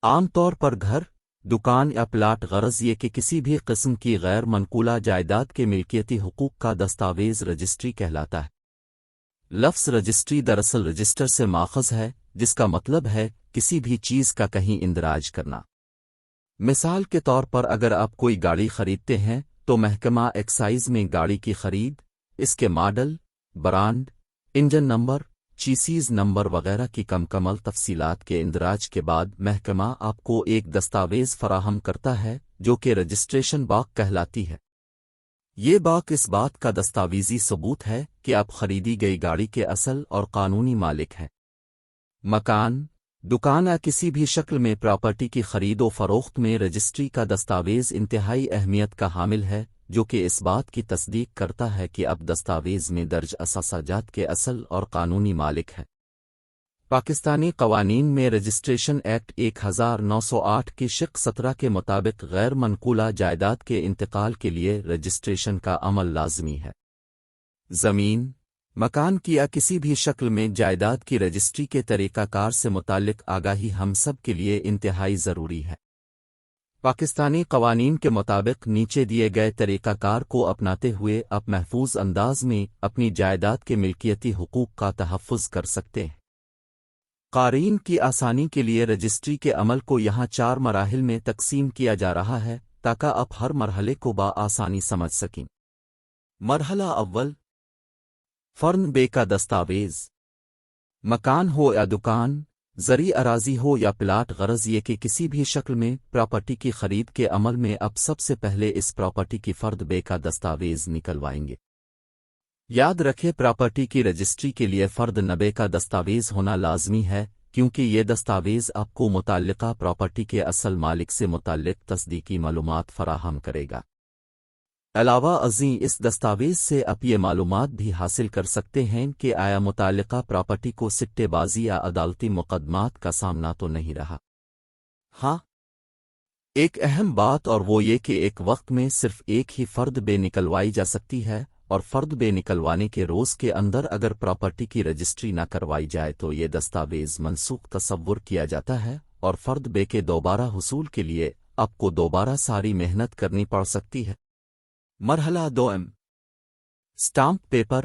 عام طور پر گھر، دکان یا پلاٹ غرض یہ کہ کسی بھی قسم کی غیر منقولہ جائیداد کے ملکیتی حقوق کا دستاویز رجسٹری کہلاتا ہے۔ لفظ رجسٹری دراصل رجسٹر سے ماخذ ہے، جس کا مطلب ہے کسی بھی چیز کا کہیں اندراج کرنا۔ مثال کے طور پر اگر آپ کوئی گاڑی خریدتے ہیں تو محکمہ ایکسائز میں گاڑی کی خرید، اس کے model, brand, engine number, chassis number وغیرہ کی مکمل تفصیلات کے اندراج کے بعد محکمہ آپ کو ایک دستاویز فراہم کرتا ہے جو کہ رجسٹریشن باق کہلاتی ہے۔ یہ باق اس بات کا دستاویزی ثبوت ہے کہ آپ خریدی گئی گاڑی کے اصل اور قانونی مالک ہیں۔ مکان، دکان یا کسی بھی شکل میں پراپرٹی کی خرید و فروخت میں رجسٹری کا دستاویز انتہائی اہمیت کا حامل ہے، جو کہ اس بات کی تصدیق کرتا ہے کہ اب دستاویز میں درج اثاثہ جات کے اصل اور قانونی مالک ہیں۔ پاکستانی قوانین میں رجسٹریشن ایکٹ 1908 کی شق 17 کے مطابق غیر منقولہ جائیداد کے انتقال کے لیے رجسٹریشن کا عمل لازمی ہے۔ زمین، مکان کی یا کسی بھی شکل میں جائیداد کی رجسٹری کے طریقہ کار سے متعلق آگاہی ہم سب کے لیے انتہائی ضروری ہے۔ پاکستانی قوانین کے مطابق نیچے دیے گئے طریقہ کار کو اپناتے ہوئے آپ محفوظ انداز میں اپنی جائیداد کے ملکیتی حقوق کا تحفظ کر سکتے ہیں۔ قارئین کی آسانی کے لیے رجسٹری کے عمل کو یہاں 4 مراحل میں تقسیم کیا جا رہا ہے تاکہ آپ ہر مرحلے کو بآسانی سمجھ سکیں۔ مرحلہ اول، فرد بے کا دستاویز۔ مکان ہو یا دکان، زرعی اراضی ہو یا پلاٹ غرض یہ کہ کسی بھی شکل میں پراپرٹی کی خرید کے عمل میں اب سب سے پہلے اس پراپرٹی کی فرد بے کا دستاویز نکلوائیں گے۔ یاد رکھیں پراپرٹی کی رجسٹری کے لیے فرد نبے کا دستاویز ہونا لازمی ہے، کیونکہ یہ دستاویز آپ کو متعلقہ پراپرٹی کے اصل مالک سے متعلق تصدیقی معلومات فراہم کرے گا۔ علاوہ ازیں اس دستاویز سے آپ یہ معلومات بھی حاصل کر سکتے ہیں کہ آیا متعلقہ پراپرٹی کو سٹے بازی یا عدالتی مقدمات کا سامنا تو نہیں رہا۔ ہاں، ایک اہم بات اور وہ یہ کہ ایک وقت میں صرف ایک ہی فرد بے نکلوائی جا سکتی ہے، اور فرد بے نکلوانے کے روز کے اندر اگر پراپرٹی کی رجسٹری نہ کروائی جائے تو یہ دستاویز منسوخ تصور کیا جاتا ہے، اور فرد بے کے دوبارہ حصول کے لیے آپ کو دوبارہ ساری محنت کرنی پڑ سکتی ہے۔ مرحلہ دوم، سٹامپ پیپر۔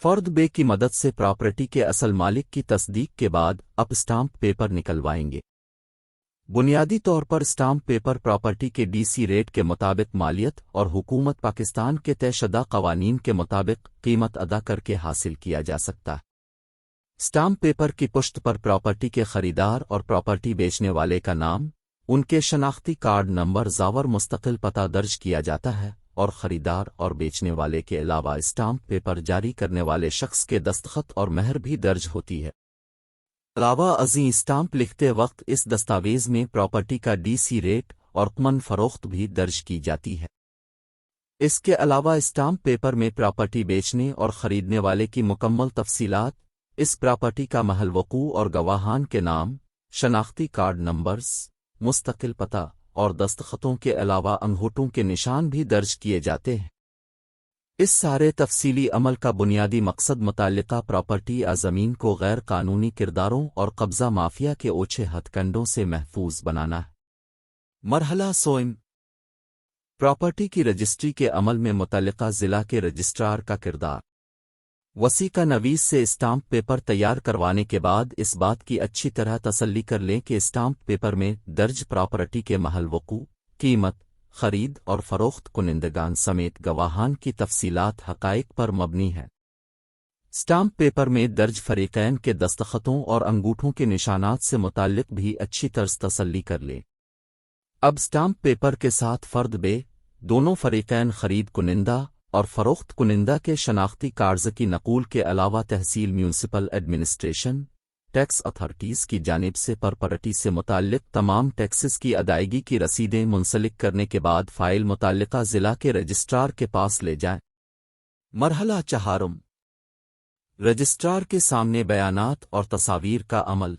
فرد بے کی مدد سے پراپرٹی کے اصل مالک کی تصدیق کے بعد آپ سٹامپ پیپر نکلوائیں گے۔ بنیادی طور پر سٹامپ پیپر پراپرٹی کے ڈی سی ریٹ کے مطابق مالیت اور حکومت پاکستان کے طے شدہ قوانین کے مطابق قیمت ادا کر کے حاصل کیا جا سکتا ہے۔ سٹامپ پیپر کی پشت پر پراپرٹی کے خریدار اور پراپرٹی بیچنے والے کا نام، ان کے شناختی کارڈ نمبر زاور مستقل پتہ درج کیا جاتا ہے، اور خریدار اور بیچنے والے کے علاوہ سٹامپ پیپر جاری کرنے والے شخص کے دستخط اور مہر بھی درج ہوتی ہے۔ علاوہ ازیں سٹامپ لکھتے وقت اس دستاویز میں پراپرٹی کا ڈی سی ریٹ اور ثمن فروخت بھی درج کی جاتی ہے۔ اس کے علاوہ سٹامپ پیپر میں پراپرٹی بیچنے اور خریدنے والے کی مکمل تفصیلات، اس پراپرٹی کا محل وقوع اور گواہان کے نام، شناختی کارڈ نمبرز، مستقل پتہ اور دستخطوں کے علاوہ انگوٹھوں کے نشان بھی درج کیے جاتے ہیں۔ اس سارے تفصیلی عمل کا بنیادی مقصد متعلقہ پراپرٹی یا زمین کو غیر قانونی کرداروں اور قبضہ مافیا کے اوچھے ہتھ کنڈوں سے محفوظ بنانا ہے۔ مرحلہ سوم، پراپرٹی کی رجسٹری کے عمل میں متعلقہ ضلع کے رجسٹرار کا کردار۔ وثیقہ نویس سے اسٹامپ پیپر تیار کروانے کے بعد اس بات کی اچھی طرح تسلی کر لیں کہ اسٹامپ پیپر میں درج پراپرٹی کے محل وقوع، قیمت، خرید اور فروخت کنندگان سمیت گواہان کی تفصیلات حقائق پر مبنی ہے۔ اسٹامپ پیپر میں درج فریقین کے دستخطوں اور انگوٹھوں کے نشانات سے متعلق بھی اچھی طرح تسلی کر لیں۔ اب اسٹامپ پیپر کے ساتھ فرد بے، دونوں فریقین خرید کنندہ اور فروخت کنندہ کے شناختی کارڈز کی نقول کے علاوہ تحصیل میونسپل ایڈمنسٹریشن، ٹیکس اتھارٹیز کی جانب سے پراپرٹی سے متعلق تمام ٹیکسز کی ادائیگی کی رسیدیں منسلک کرنے کے بعد فائل متعلقہ ضلع کے رجسٹرار کے پاس لے جائیں۔ مرحلہ چہارم، رجسٹرار کے سامنے بیانات اور تصاویر کا عمل۔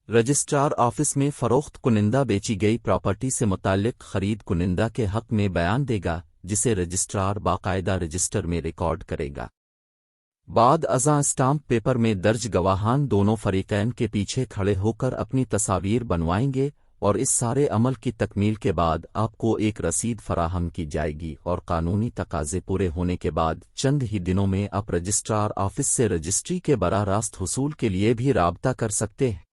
رجسٹرار آفس میں فروخت کنندہ بیچی گئی پراپرٹی سے متعلق خرید کنندہ کے حق میں بیان دے گا، جسے رجسٹرار باقاعدہ رجسٹر میں ریکارڈ کرے گا۔ بعد ازاں اسٹامپ پیپر میں درج گواہان دونوں فریقین کے پیچھے کھڑے ہو کر اپنی تصاویر بنوائیں گے، اور اس سارے عمل کی تکمیل کے بعد آپ کو ایک رسید فراہم کی جائے گی، اور قانونی تقاضے پورے ہونے کے بعد چند ہی دنوں میں آپ رجسٹرار آفس سے رجسٹری کے براہ راست حصول کے لیے بھی رابطہ کر سکتے ہیں۔